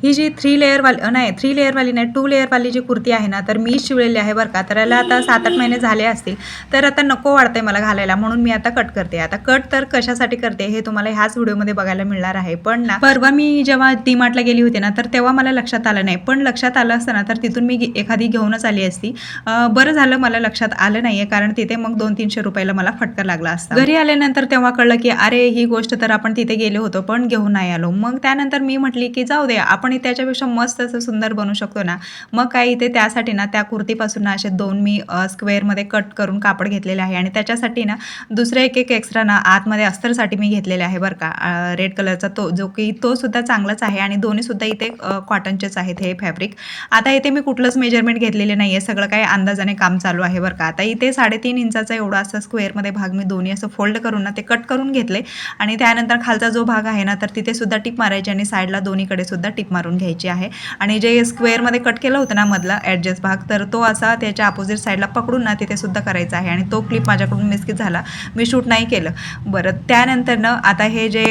ही जी 3 लेयरवाली नाही 3 लेयरवाली नाही 2 लेयरवाली जी कुर्ती आहे ना, तर मी शिवलेली आहे बरं का. तर याला आता 7-8 महिने झाले असतील. तर आता नको वाटतंय मला घालायला म्हणून मी आता कट करते. आता कट तर कशासाठी करते हे तुम्हाला ह्याच व्हिडिओमध्ये बघायला मिळणार आहे. पण ना परवा मी जेव्हा डीमार्टला गेली होते ना, तर तेव्हा मला लक्षात आलं नाही. पण लक्षात आलं असतं ना, तर तिथून मी एखादी घेऊनच आली असती. बरं झालं मला लक्षात आलं नाहीये, कारण तिथे मग 200-300 रुपयाला मला फटका लागला असता. घरी आल्यानंतर तेव्हा कळलं की अरे ही गोष्ट तर आपण तिथे गेलो होतो पण घेऊन नाही आलो. मग त्यानंतर मी म्हटली की जाऊ दे आपण त्याच्यापेक्षा मस्त असं सुंदर बनवू शकतो ना. मग काय इथे त्यासाठी ना त्या कुर्तीपासून ना असे 2 मी स्क्वेअरमध्ये कट करून कापड घेतलेले आहे आणि त्याच्यासाठी ना दुसरे एक एक्स्ट्रा ना आतमध्ये अस्तरसाठी मी घेतलेले आहे बरं का. रेड कलरचा तो जो की तो सुद्धा चांगलाच आहे आणि दोन्ही सुद्धा इथे कॉटनचेच आहेत हे फॅब्रिक. आता इथे मी कुठलंच मेजरमेंट घेतलेले नाहीये, सगळं काही अंदाजाने काम चालू आहे बरं का. आता इथे 3.5 इंचाचा एवढा असा स्क्वेअरमध्ये भाग मी दोन्ही असं फोल्ड करून ना ते कट करून घेतले आणि त्यानंतर खालचा जो भाग आहे ना तर तिथे सुद्धा टिप मारायची आणि साईडला दोन्हीकडे सुद्धा टिप मारून घ्यायची आहे. आणि जे स्क्वेअरमध्ये कट केलं होतं ना मधला ॲडजस्ट भाग, तर तो असा त्याच्या अपोजिट साईडला पकडून ना तिथे सुद्धा करायचा आहे आणि तो क्लिप माझ्याकडून मिस्किट झाला, मी शूट नाही केलं. बरं त्यानंतर ना आता हे जे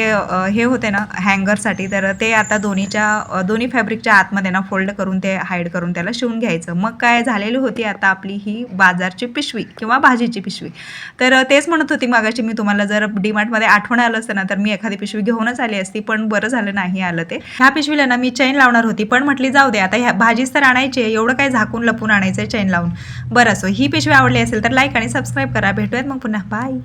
हे होते ना हँगरसाठी, तर ते आता दोन्ही फॅब्रिकच्या आतमध्ये ना फोल्ड करून ते हाईड करून त्याला शिवून घ्यायचं. मग काय झालेली होती आता आपली ही बाजारची पिशवी किंवा भाजीची पिशवी. तर तेच म्हणत होती मागाशी मी तुम्हाला, जर डीमार्टमध्ये आठवण आलं असतं ना तर मी एखादी पिशवी घेऊनच आली असती, पण बरं झालं नाही आलं ते. ह्या पिशवीला ना मी चैन लावणार होती पण म्हटली जाऊ दे आता ह्या भाजीच तर आणायची आहे, एवढं काय झाकून लपून आणायचं चैन लावून. बरं असो, ही पिशवी आवडली असेल तर लाईक आणि सबस्क्राईब करा. भेटूयात मग पुन्हा. बाय.